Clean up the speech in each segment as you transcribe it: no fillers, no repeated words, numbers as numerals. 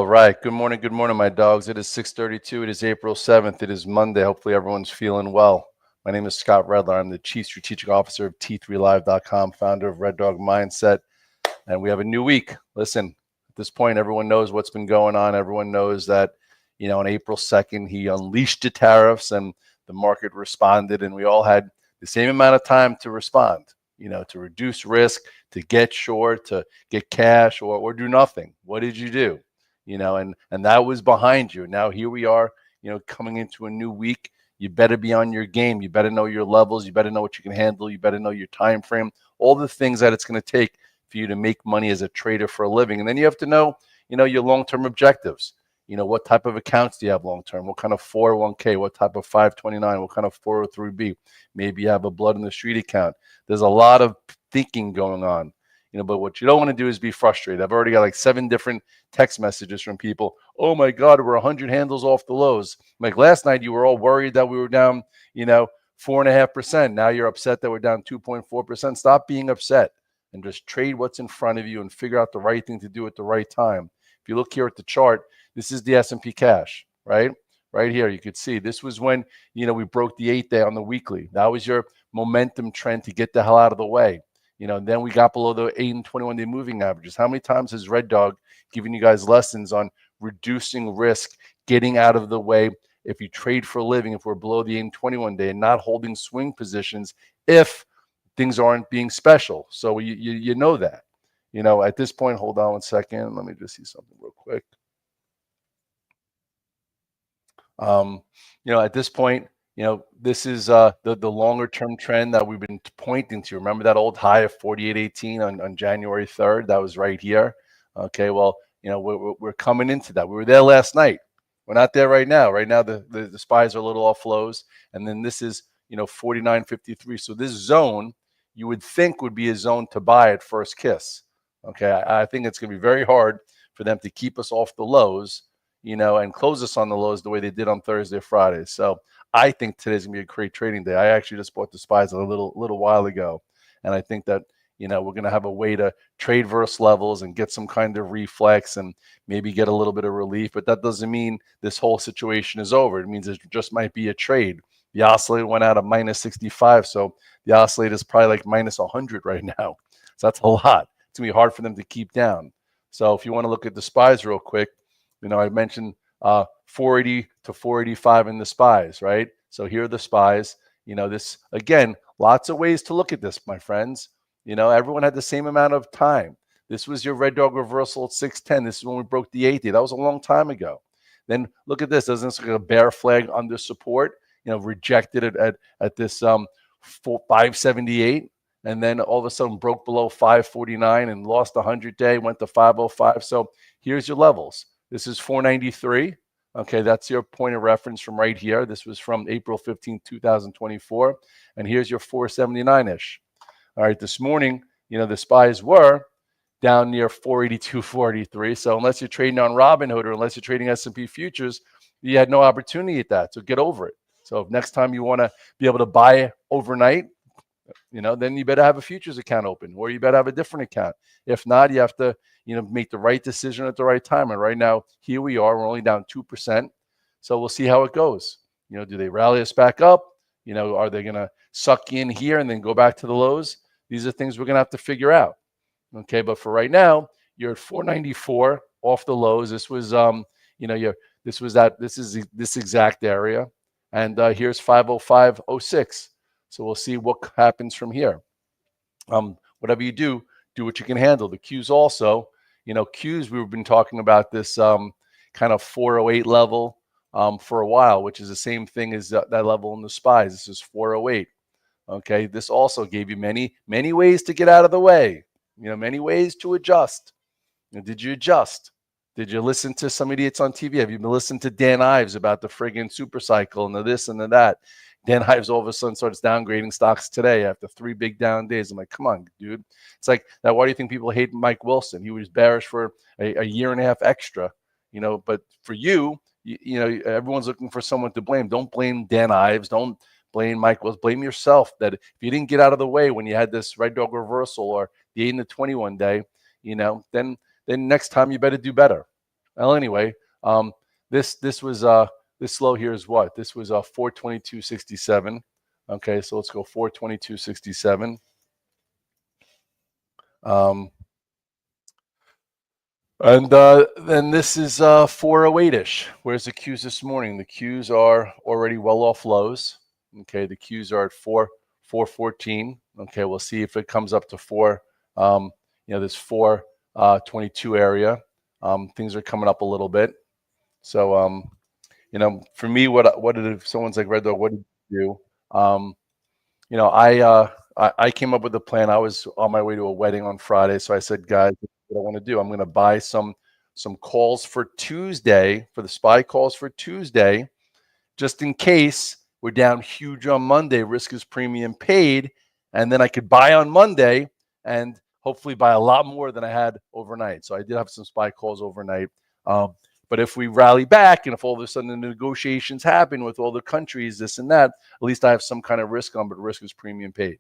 right. Good morning, my dogs. It is 6:32. It is April 7th. It is Monday. Hopefully everyone's feeling well. My name is Scott Redler. I'm the Chief Strategic Officer of T3Live.com, founder of Red Dog Mindset. And we have a new week. Listen, at this point, everyone knows what's been going on. Everyone knows that, on April 2nd, he unleashed the tariffs and the market responded. And we all had the same amount of time to respond, to reduce risk, to get short, to get cash, or do nothing. What did you do? And that was behind you. Now here we are, coming into a new week. You better be on your game. You better know your levels. You better know what you can handle. You better know your time frame, all the things that it's going to take for you to make money as a trader for a living. And then you have to know, your long-term objectives. What type of accounts do you have long-term? What kind of 401k? What type of 529? What kind of 403b? Maybe you have a blood in the street account. There's a lot of thinking going on. But what you don't want to do is be frustrated. I've already got like 7 different text messages from people. Oh my God, we're 100 handles off the lows. Like last night, you were all worried that we were down, 4.5%. Now you're upset that we're down 2.4%. Stop being upset and just trade what's in front of you and figure out the right thing to do at the right time. If you look here at the chart, this is the S&P cash, right? Right here, you could see this was when, we broke the 8-day on the weekly. That was your momentum trend to get the hell out of the way. Then we got below the 8 and 21-day moving averages. How many times has Red Dog given you guys lessons on reducing risk, getting out of the way if you trade for a living, if we're below the 8 and 21-day, and not holding swing positions if things aren't being special? So you know that. At this point, hold on one second. Let me just see something real quick. At this point, this is the longer term trend that we've been pointing to. Remember that old high of 48.18 on January 3rd? That was right here. Okay, well, we're coming into that. We were there last night. We're not there right now. Right now, the SPYs are a little off lows. And then this is, 49.53. So this zone, you would think would be a zone to buy at first kiss. Okay, I think it's going to be very hard for them to keep us off the lows, and close us on the lows the way they did on Thursday or Friday. So I think today's gonna be a great trading day. I actually just bought the SPYs a little while ago, and I think that we're gonna have a way to trade versus levels and get some kind of reflex and maybe get a little bit of relief. But that doesn't mean this whole situation is over. It means it just might be a trade. The oscillator went out of minus 65, so the oscillator is probably like minus 100 right now. So that's a lot. It's gonna be hard for them to keep down. So if you want to look at the SPYs real quick, I mentioned 480 to 485 in the SPYs, right? So here are the SPYs. This, again, lots of ways to look at this, my friends. Everyone had the same amount of time. This was your Red Dog reversal at 610. This is when we broke the 80. That was a long time ago. Then look at this. Doesn't this look like a bear flag under support? Rejected it at this 578. And then all of a sudden broke below 549 and lost 100-day, went to 505. So here's your levels. This is 493. Okay, that's your point of reference from right here. This was from April 15, 2024. And here's your 479-ish. All right, this morning, the SPYs were down near 482, 483. So unless you're trading on Robinhood or unless you're trading S&P futures, you had no opportunity at that. So get over it. So if next time you want to be able to buy overnight, then you better have a futures account open, or you better have a different account. If not, you have to, make the right decision at the right time. And right now, here we are. We're only down 2%. So we'll see how it goes. Do they rally us back up? Are they going to suck in here and then go back to the lows? These are things we're going to have to figure out. Okay, but for right now, you're at 494 off the lows. This was, this is this exact area. And here's 505.06. So we'll see what happens from here. Whatever you do what you can handle. The Qs also, Qs, we've been talking about this kind of 408 level for a while, which is the same thing as that level in the SPYs. This is 408. Okay, this also gave you many ways to get out of the way. Many ways to adjust. Did you adjust? Did you listen to some idiots on TV? Have you been listening to Dan Ives about the friggin' super cycle and the this and the that? Dan Ives all of a sudden starts downgrading stocks today after 3 big down days. I'm like, come on, dude. It's like, now why do you think people hate Mike Wilson? He was bearish for a year and a half extra, but for you, everyone's looking for someone to blame. Don't blame Dan Ives. Don't blame Mike Wilson. Blame yourself that if you didn't get out of the way when you had this Red Dog reversal or the 8 and the 21 day, then next time you better do better. Well, anyway, this was this low here is what? This was 422.67. Okay, so let's go 422.67. Um, and then this is 408-ish. Where's the Qs this morning? The Qs are already well off lows. Okay, the Qs are at 414. Okay, we'll see if it comes up to 4. This 422 area. Things are coming up a little bit. So for me, what did if someone's like Redler, what did you do? I came up with a plan. I was on my way to a wedding on Friday, so I said, guys, what I want to do, I'm going to buy some calls for Tuesday, for the SPY calls for Tuesday, just in case we're down huge on Monday, risk is premium paid, and then I could buy on Monday and hopefully buy a lot more than I had overnight. So I did have some SPY calls overnight. But if we rally back and if all of a sudden the negotiations happen with all the countries, this and that, at least I have some kind of risk on, but risk is premium paid.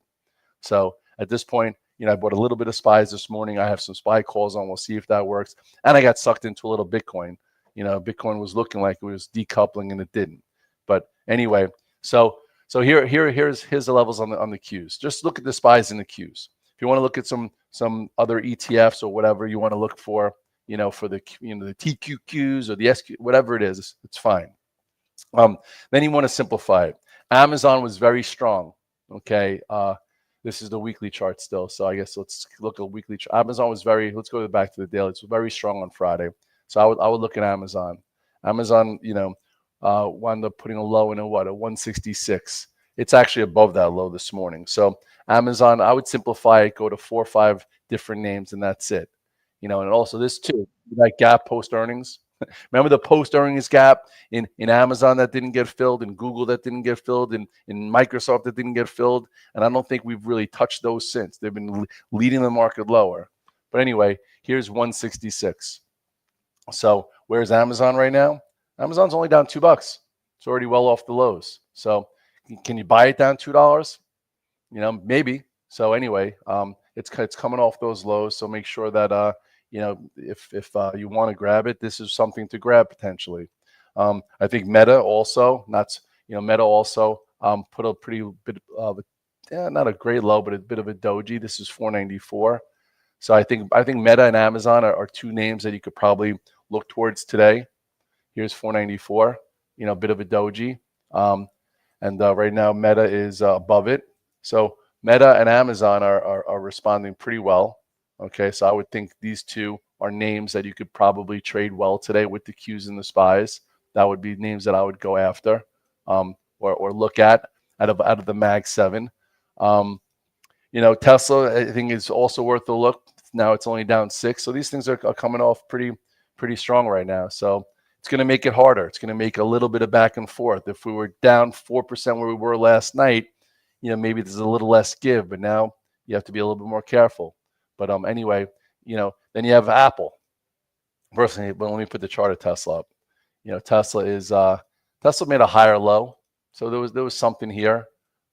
So at this point, I bought a little bit of SPYs this morning. I have some SPY calls on. We'll see if that works. And I got sucked into a little Bitcoin. Bitcoin was looking like it was decoupling and it didn't. But anyway, so here's the levels on the Qs. Just look at the SPYs and the Qs. If you want to look at some other ETFs or whatever you want to look for, for the the TQQs or the SQ, whatever it is, it's fine. Then you want to simplify it. Amazon was very strong. Okay, this is the weekly chart still, so I guess let's look at weekly. Amazon was very. Let's go back to the daily. It's very strong on Friday, so I would look at Amazon. Amazon, wound up putting a low in a 166. It's actually above that low this morning. So Amazon, I would simplify it, go to 4 or 5 different names, and that's it. And also this too, that gap post earnings. Remember the post earnings gap in Amazon that didn't get filled, in Google that didn't get filled, in Microsoft that didn't get filled, and I don't think we've really touched those since. They've been leading the market lower. But anyway, here's 166. So where's Amazon right now? Amazon's only down $2. It's already well off the lows. So can you buy it down $2? Maybe. So anyway, it's coming off those lows. So make sure that if you want to grab it, this is something to grab potentially. I think Meta also, Meta also put a pretty bit of not a great low, but a bit of a doji. This is 494. So I think Meta and Amazon are 2 names that you could probably look towards today. Here's 494, a bit of a doji. And right now Meta is above it. So Meta and Amazon are responding pretty well. Okay, so I would think these 2 are names that you could probably trade well today with the Qs and the SPYs. That would be names that I would go after or look at out of the Mag 7. Tesla, I think, is also worth a look. Now it's only down 6. So these things are coming off pretty strong right now. So it's going to make it harder. It's going to make a little bit of back and forth. If we were down 4% where we were last night, maybe there's a little less give, but now you have to be a little bit more careful. But anyway, then you have Apple. Personally, but let me put the chart of Tesla up. Tesla made a higher low, so there was something here.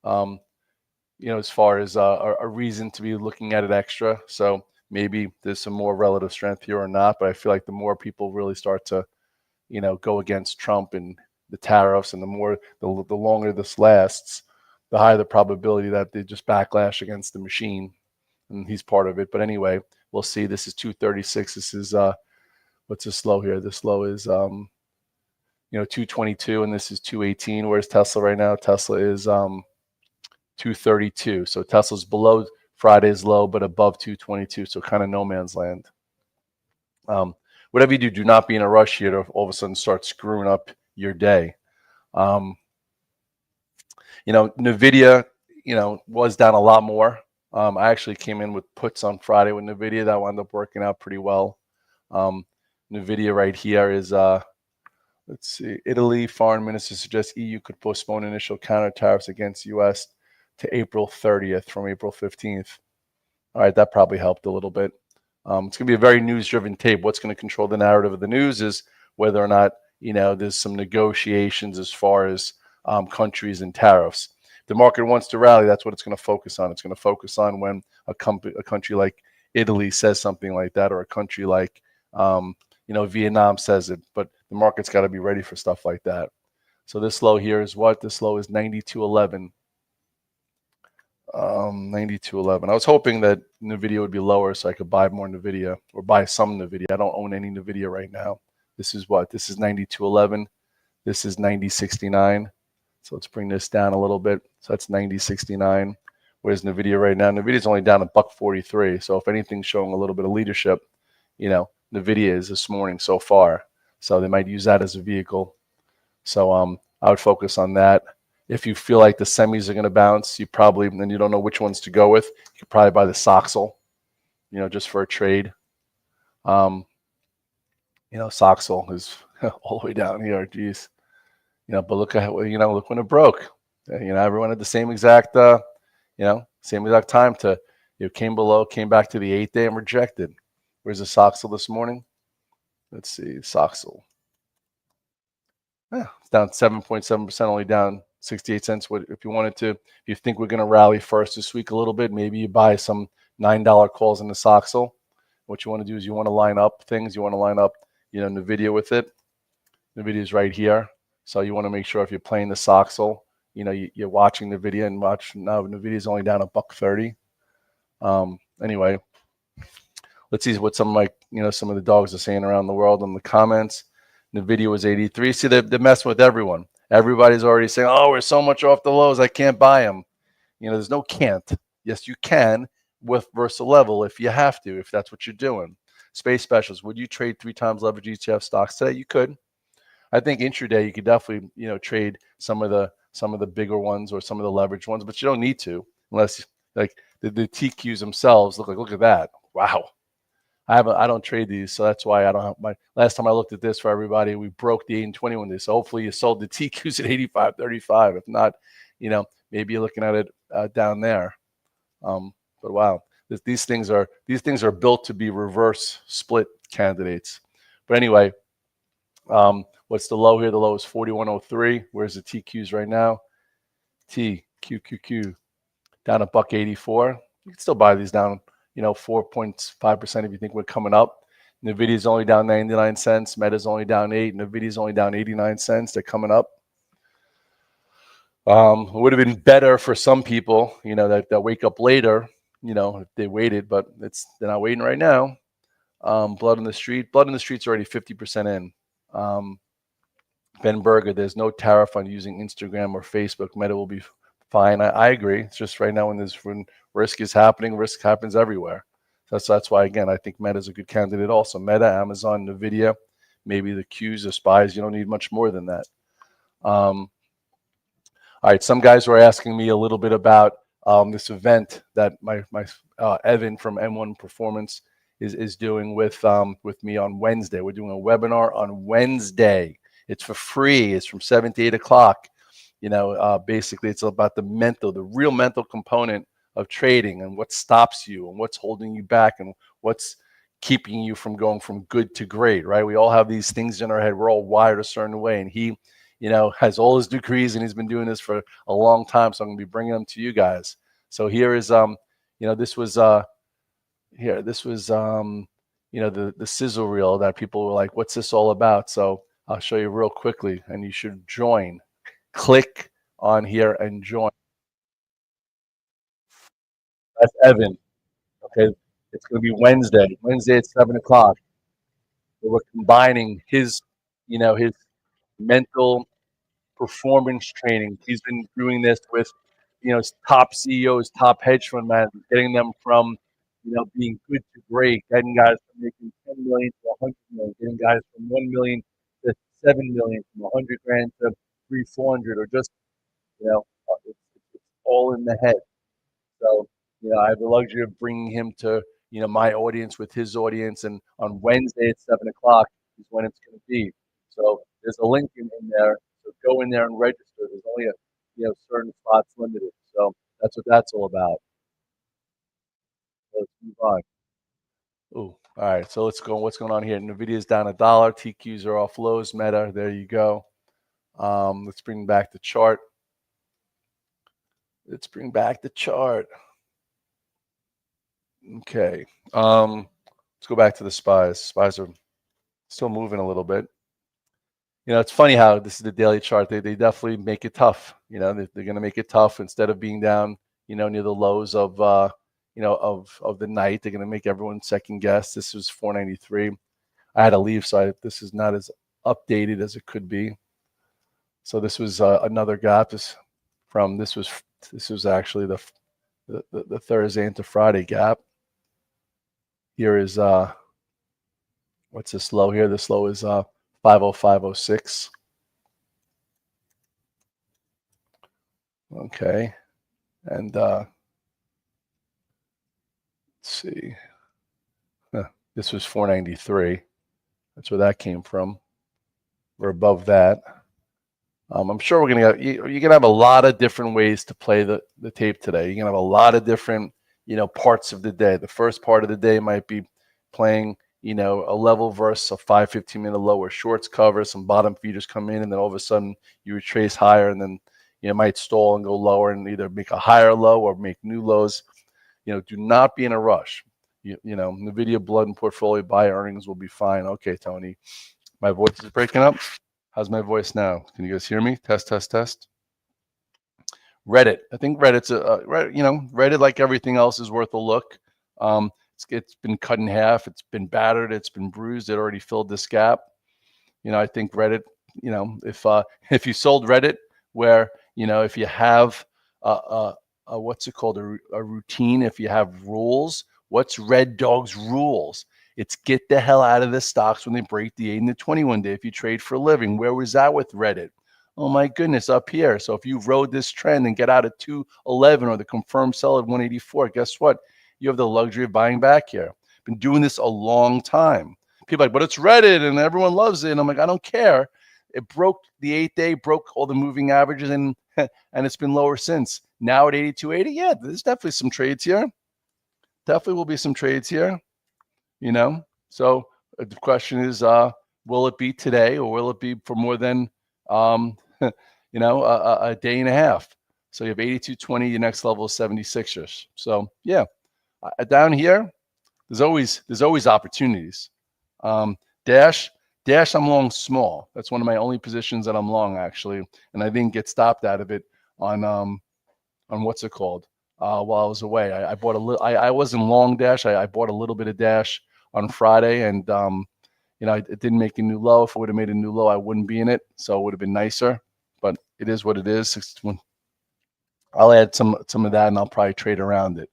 As far as a reason to be looking at it extra. So maybe there's some more relative strength here or not. But I feel like the more people really start to, go against Trump and the tariffs, and the longer this lasts, the higher the probability that they just backlash against the machine. And he's part of it. But anyway, we'll see. This is 236. This is what's this low here? This low is 222, and this is 218. Where's Tesla right now? Tesla is 232. So Tesla's below Friday's low, but above 222. So kind of no man's land. Whatever you do, do not be in a rush here to all of a sudden start screwing up your day. Nvidia, was down a lot more. I actually came in with puts on Friday with Nvidia. That wound up working out pretty well. Nvidia right here is, let's see, Italy foreign minister suggests EU could postpone initial counter tariffs against U.S. to April 30th from April 15th. All right, that probably helped a little bit. It's going to be a very news-driven tape. What's going to control the narrative of the news is whether or not, there's some negotiations as far as countries and tariffs. The market wants to rally. That's what it's going to focus on. It's going to focus on when a country like Italy says something like that, or a country like, Vietnam says it, but the market's got to be ready for stuff like that. So this low here is what? This low is 92.11. 92.11. I was hoping that NVIDIA would be lower so I could buy more NVIDIA or buy some NVIDIA. I don't own any NVIDIA right now. This is what? This is 92.11. This is 90.69. So let's bring this down a little bit. So that's 90.69. Where's NVIDIA right now? NVIDIA's only down $1.43. So if anything's showing a little bit of leadership, NVIDIA is this morning so far. So they might use that as a vehicle. So I would focus on that. If you feel like the semis are going to bounce, you probably, and you don't know which ones to go with, you could probably buy the Soxel, just for a trade. Soxel is all the way down here. Geez. But look at look when it broke. Everyone had the same exact time to came below, came back to the 8-day and rejected. Where's the Soxel this morning? Let's see, Soxel. Yeah, it's down 7.7%, only down 68 cents. If you wanted to, if you think we're going to rally first this week a little bit, maybe you buy some $9 calls in the Soxel. What you want to do is you want to line up things. You want to line up, NVIDIA with it. NVIDIA is right here. So you want to make sure if you're playing the Soxel, you're watching the video and watch. Now NVIDIA is only down $1.30. Anyway, let's see what some of the dogs are saying around the world in the comments. NVIDIA was 83. See, they're messing with everyone. Everybody's already saying, "Oh, we're so much off the lows, I can't buy them." There's no can't. Yes, you can with Versa level if you have to, if that's what you're doing. Space specials. Would you trade 3 times leverage ETF stocks today? You could. I think intraday you could definitely trade some of the bigger ones or some of the leverage ones, but you don't need to unless like the TQs themselves look at that. Wow. I don't trade these, so that's why I don't have my. Last time I looked at this for everybody, we broke the 8 and 21 days. So hopefully you sold the TQs at 85.35. If not, maybe you're looking at it down there. But wow, these things are built to be reverse split candidates. But anyway, what's the low here? The low is 41.03. Where's the TQs right now? TQQQ down $1.84. You can still buy these down 4.5% if you think we're coming up. NVIDIA's only down 99 cents. Meta's only down 8. NVIDIA's only down 89 cents. They're coming up. It would have been better for some people, that wake up later, if they waited, but they're not waiting right now. Blood in the Street. Blood in the Street's already 50% in. Ben Berger, there's no tariff on using Instagram or Facebook. Meta will be fine. I agree. It's just right now when risk is happening, risk happens everywhere. That's why, again, I think Meta is a good candidate also. Meta, Amazon, NVIDIA, maybe the Qs, the SPYs. You don't need much more than that. All right, some guys were asking me a little bit about this event that my Evan from M1 Performance is doing with me on Wednesday. We're doing a webinar on Wednesday. It's for free. It's from 7 to 8 o'clock. Basically, it's about the real mental component of trading and what stops you and what's holding you back and what's keeping you from going from good to great, right? We all have these things in our head. We're all wired a certain way. And he, has all his degrees and he's been doing this for a long time. So I'm going to be bringing them to you guys. So here is, this was the sizzle reel that people were like, what's this all about? So I'll show you real quickly and you should join. Click on here and join. That's Evan. Okay. It's going to be Wednesday at 7 o'clock. So we're combining his mental performance training. He's been doing this with, top CEOs, top hedge fund managers, getting them from, being good to great, getting guys from making 10 million to 100 million, getting guys from 1 million to 7 million, from 100 grand to 300-400, or just, it's all in the head. So, I have the luxury of bringing him to, my audience with his audience. And on Wednesday at 7 o'clock is when it's going to be. So there's a link in there. So go in there and register. There's only certain spots limited. So that's what that's all about. So let's move on. Ooh, all right. So let's go. What's going on here? NVIDIA is down $1. TQs are off lows. Meta, there you go. Let's bring back the chart. Okay. Let's go back to the SPYs. SPYs are Still moving a little bit. It's funny how this is the daily chart. They definitely make it tough. They're going to make it tough instead of being down, near the lows of, of the night. They're going to make everyone second guess. This was 493. I had to leave, so this is not as updated as it could be. So this was another gap. This was actually the Thursday into Friday gap. Here is what's this low here? This low is 505.06. Okay, and let's see. This was 493. That's where that came from. We're above that. I'm sure you're gonna have a lot of different ways to play the tape today. You're gonna have a lot of different parts of the day. The first part of the day might be playing a level versus a 5-15-minute low where shorts cover, some bottom feeders come in, and then all of a sudden you retrace higher, and then you might stall and go lower and either make a higher low or make new lows. Do not be in a rush. NVIDIA blood and portfolio buy earnings will be fine. Okay, Tony, my voice is breaking up. How's my voice now? Can you guys hear me? Test, test, test. Reddit. I think Reddit's Reddit, like everything else, is worth a look. It's been cut in half. It's been battered. It's been bruised. It already filled this gap. I think Reddit. If you sold Reddit, where if you have what's it called, a routine, if you have rules, what's Red Dog's rules? It's get the hell out of the stocks when they break the 8 and the 21 day. If you trade for a living, where was that with Reddit? Oh my goodness, up here. So if you rode this trend and get out at 211 or the confirmed sell at 184, guess what? You have the luxury of buying back here. Been doing this a long time. People are like, but it's Reddit and everyone loves it. And I'm like, I don't care. It broke the 8 day, broke all the moving averages, and it's been lower since. Now at 82.80, yeah, there's definitely some trades here. Definitely will be some trades here. So the question is, will it be today, or will it be for more than a day and a half? So you have 82.20. Your next level is 76ers. So yeah, down here, there's always opportunities. Dash, I'm long small. That's one of my only positions that I'm long, actually, and I didn't get stopped out of it on what's it called while I was away. I bought a little. I wasn't long Dash. I bought a little bit of Dash on Friday, and it didn't make a new low. If it would have made a new low, I wouldn't be in it, so it would have been nicer. But it is what it is. I'll add some of that, and I'll probably trade around it.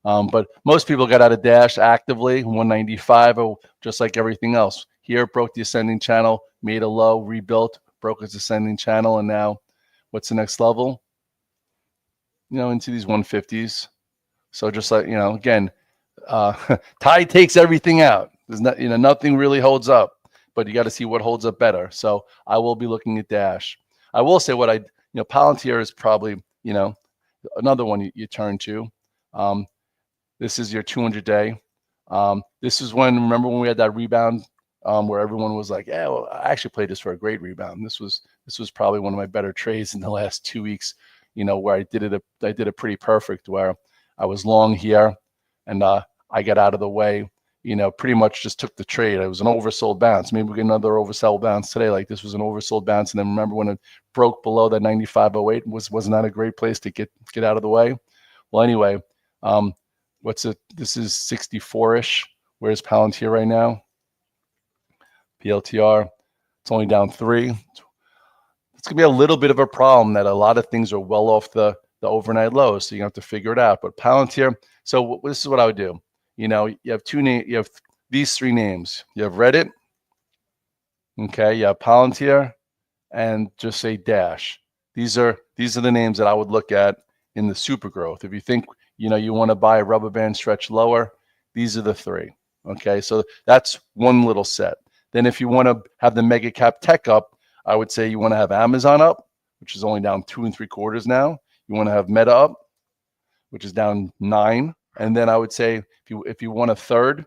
But most people got out of Dash actively, 195, just like everything else. Here, broke the ascending channel, made a low, rebuilt, broke its ascending channel, and now what's the next level? Into these 150s. So just like, again, tide takes everything out. There's nothing really holds up, but you got to see what holds up better. So I will be looking at Dash. I will say Palantir is probably, another one you turn to. This is your 200-day. This is remember when we had that rebound where everyone was like, yeah, well, I actually played this for a great rebound. This was probably one of my better trades in the last 2 weeks, where I did it pretty perfect, where I was long here and I got out of the way, pretty much just took the trade. It was an oversold bounce. Maybe we get another oversold bounce today. Like this was an oversold bounce. And then remember when it broke below that 95.08, wasn't that a great place to get out of the way? Well, anyway, this is 64-ish. Where's Palantir right now? PLTR, it's only down 3. It's going to be a little bit of a problem that a lot of things are well off the overnight lows, so you have to figure it out. But Palantir, so this is what I would do. You have you have these 3 names. You have Reddit, okay, you have Palantir, and just say Dash. These are the names that I would look at in the super growth. If you think you want to buy a rubber band stretch lower, these are the 3. Okay, so that's one little set. Then if you want to have the mega cap tech up, I would say you want to have Amazon up, which is only down 2 3/4 now. You want to have Meta up, which is down 9. And then I would say if you want a third,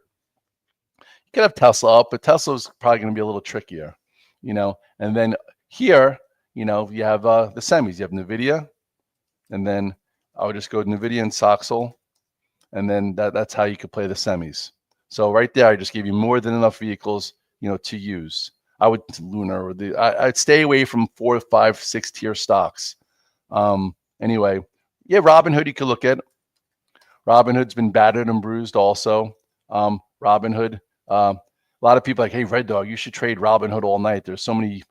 you could have Tesla up, but Tesla is probably going to be a little trickier, And then here, you have the semis. You have NVIDIA, and then I would just go to NVIDIA and Soxel, and then that's how you could play the semis. So right there, I just gave you more than enough vehicles, to use. I would Lunar or I'd stay away from 4, 5, 6 tier stocks. Anyway, yeah, Robinhood you could look at. Robinhood's been battered and bruised also. Robinhood, a lot of people like, hey, Red Dog, you should trade Robinhood all night. There's so many,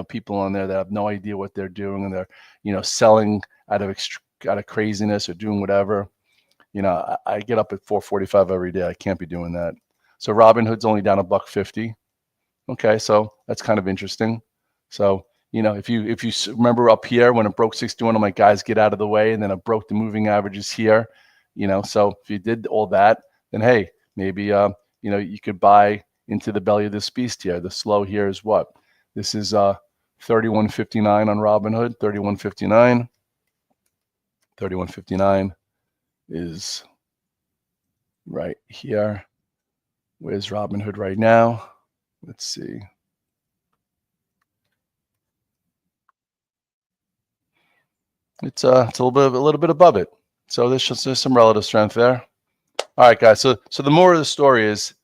people on there that have no idea what they're doing, and they're, selling out of craziness or doing whatever. I get up at 4:45 every day. I can't be doing that. So Robinhood's only down $1.50. Okay, so that's kind of interesting. So if you remember up here when it broke 61, I'm like, guys, get out of the way, and then it broke the moving averages here. So if you did all that, then hey, maybe you could buy into the belly of this beast here. The slow here is what? This is 31.59 on Robinhood. 31.59. 31.59 is right here. Where's Robinhood right now? Let's see. It's a little bit above it. So there's some relative strength there. All right, guys. So the moral of the story is,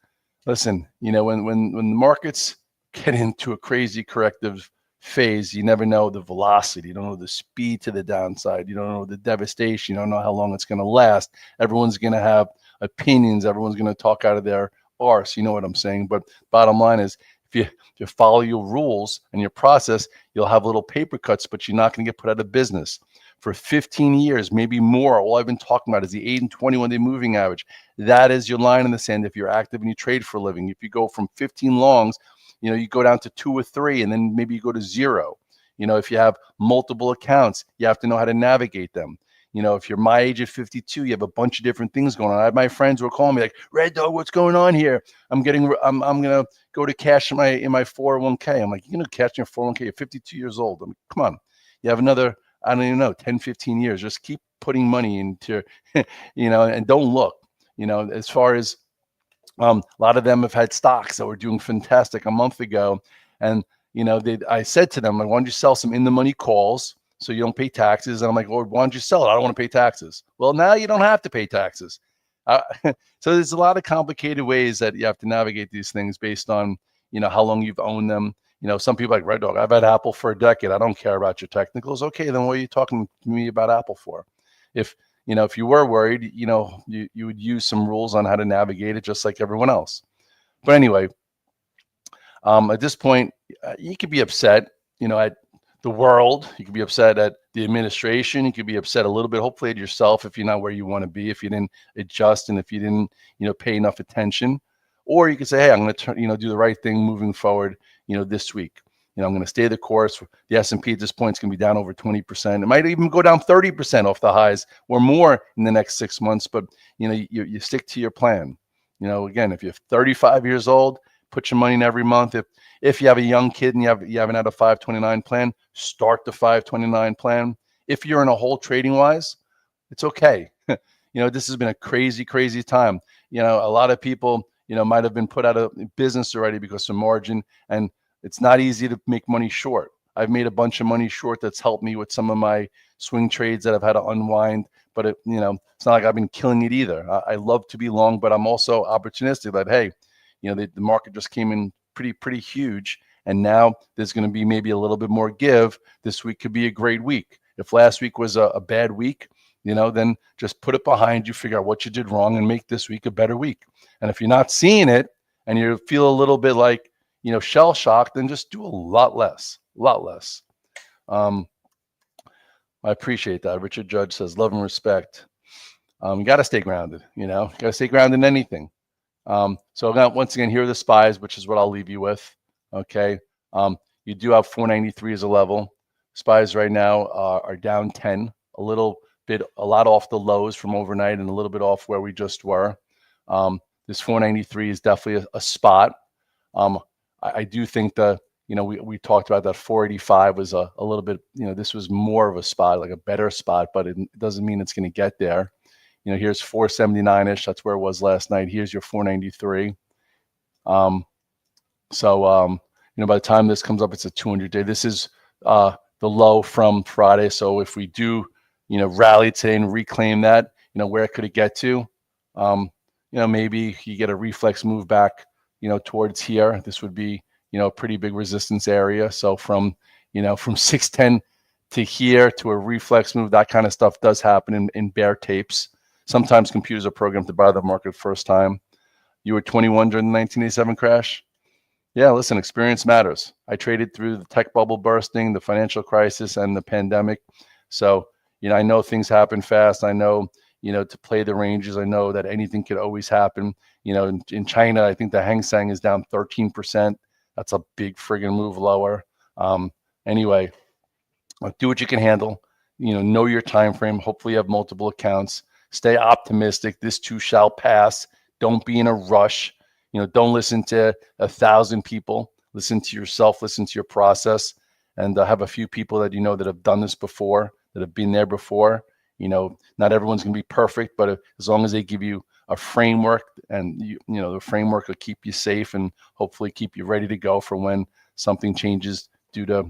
listen, when the markets get into a crazy corrective phase, you never know the velocity. You don't know the speed to the downside. You don't know the devastation. You don't know how long it's going to last. Everyone's going to have opinions. Everyone's going to talk out of their arse. You know what I'm saying? But bottom line is, if you follow your rules and your process, you'll have little paper cuts, but you're not going to get put out of business. For 15 years, maybe more, all I've been talking about is the 8 and 21-day moving average. That is your line in the sand if you're active and you trade for a living. If you go from 15 longs, you go down to 2 or 3, and then maybe you go to 0. If you have multiple accounts, you have to know how to navigate them. If you're my age at 52, you have a bunch of different things going on. I have my friends who are calling me like, Red Dog, what's going on here? I'm going to go to cash in my 401k. I'm like, you're going to cash in your 401k? You're 52 years old. I'm like, come on. You have another, I don't even know, 10, 15 years. Just keep putting money into, and don't look, as far as a lot of them have had stocks that were doing fantastic a month ago. And, I said to them, like, why don't you sell some in the money calls so you don't pay taxes? And I'm like, well, why don't you sell it? I don't want to pay taxes. Well, now you don't have to pay taxes. So there's a lot of complicated ways that you have to navigate these things based on, how long you've owned them. Some people like, Red Dog, I've had Apple for a decade. I don't care about your technicals. Okay, then what are you talking to me about Apple for? If you were worried, you would use some rules on how to navigate it just like everyone else. But anyway, at this point, you could be upset, at the world. You could be upset at the administration. You could be upset a little bit, hopefully, at yourself if you're not where you want to be, if you didn't adjust and if you didn't, pay enough attention. Or you could say, hey, I'm going to do the right thing moving forward, this week. I'm going to stay the course. The S&P at this point is going to be down over 20%. It might even go down 30% off the highs or more in the next 6 months. But, you stick to your plan. Again, if you're 35 years old, put your money in every month. If you have a young kid and you haven't had a 529 plan, start the 529 plan. If you're in a hole trading wise, it's okay. This has been a crazy, crazy time. A lot of people, might have been put out of business already because of margin, and it's not easy to make money short. I've made a bunch of money short that's helped me with some of my swing trades that I've had to unwind, but it's not like I've been killing it either. I love to be long, but I'm also opportunistic that, hey, the market just came in pretty huge, and now there's going to be maybe a little bit more give. This week could be a great week. If last week was a bad week, then just put it behind you, figure out what you did wrong, and make this week a better week. And if you're not seeing it and you feel a little bit like, shell shocked, then just do a lot less. I appreciate that. Richard Judge says, love and respect. You got to stay grounded, got to stay grounded in anything. So once again, here are the SPYs, which is what I'll leave you with. Okay. You do have 493 as a level. SPYs right now are down 10, a lot off the lows from overnight and a little bit off where we just were. This 493 is definitely a spot. I do think we talked about that 485 was a little bit, this was more of a spot, like a better spot, but it doesn't mean it's going to get there. Here's 479-ish. That's where it was last night. Here's your 493. By the time this comes up, it's a 200-day. This is the low from Friday. So if we do, rally today and reclaim that, where could it get to? Maybe you get a reflex move back towards here. This would be, a pretty big resistance area. So from 610 to here to a reflex move, that kind of stuff does happen in bear tapes. Sometimes computers are programmed to buy the market first time. You were 21 during the 1987 crash? Yeah, listen, experience matters. I traded through the tech bubble bursting, the financial crisis, and the pandemic. So, I know things happen fast. I know, to play the ranges, I know that anything could always happen. In China, I think the Hang Seng is down 13%. That's a big friggin' move lower. Anyway, do what you can handle. Know your time frame. Hopefully, you have multiple accounts. Stay optimistic. This too shall pass. Don't be in a rush. Don't listen to 1,000 people. Listen to yourself. Listen to your process, and have a few people that that have done this before, that have been there before. Not everyone's gonna be perfect, but as long as they give you a framework, and the framework will keep you safe and hopefully keep you ready to go for when something changes due to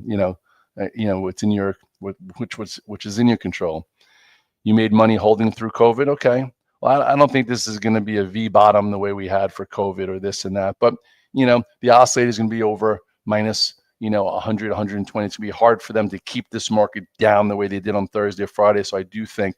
what's in your which is in your control. You made money holding through COVID. Okay. Well, I don't think this is going to be a V bottom the way we had for COVID or this and that. But, the oscillator is going to be over minus, 100, 120. It's going to be hard for them to keep this market down the way they did on Thursday or Friday. So I do think,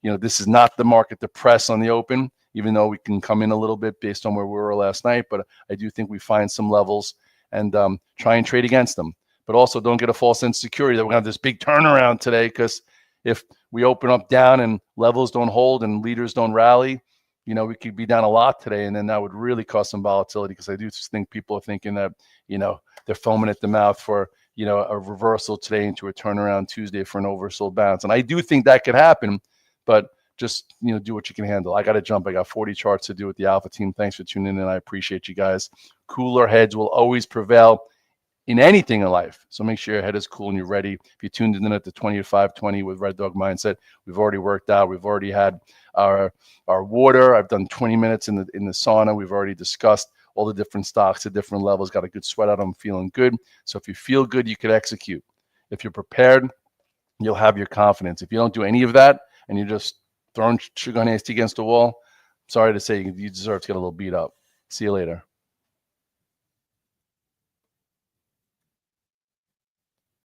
this is not the market to press on the open, even though we can come in a little bit based on where we were last night. But I do think we find some levels and try and trade against them. But also don't get a false sense of security that we're going to have this big turnaround today, because if we open up down and levels don't hold and leaders don't rally, we could be down a lot today, and then that would really cause some volatility, because I do think people are thinking that, they're foaming at the mouth for, a reversal today into a turnaround Tuesday for an oversold bounce. And I do think that could happen, but just, do what you can handle. I got to jump. I got 40 charts to do with the Alpha team. Thanks for tuning in. I appreciate you guys. Cooler heads will always prevail in anything in life. So make sure your head is cool and you're ready. If you tuned in at the 20 to 520 with Red Dog Mindset, we've already worked out. We've already had our water. I've done 20 minutes in the sauna. We've already discussed all the different stocks at different levels. Got a good sweat out. I'm feeling good. So if you feel good, you could execute. If you're prepared, you'll have your confidence. If you don't do any of that and you're just throwing sugar on iced tea against the wall, sorry to say, you deserve to get a little beat up. See you later.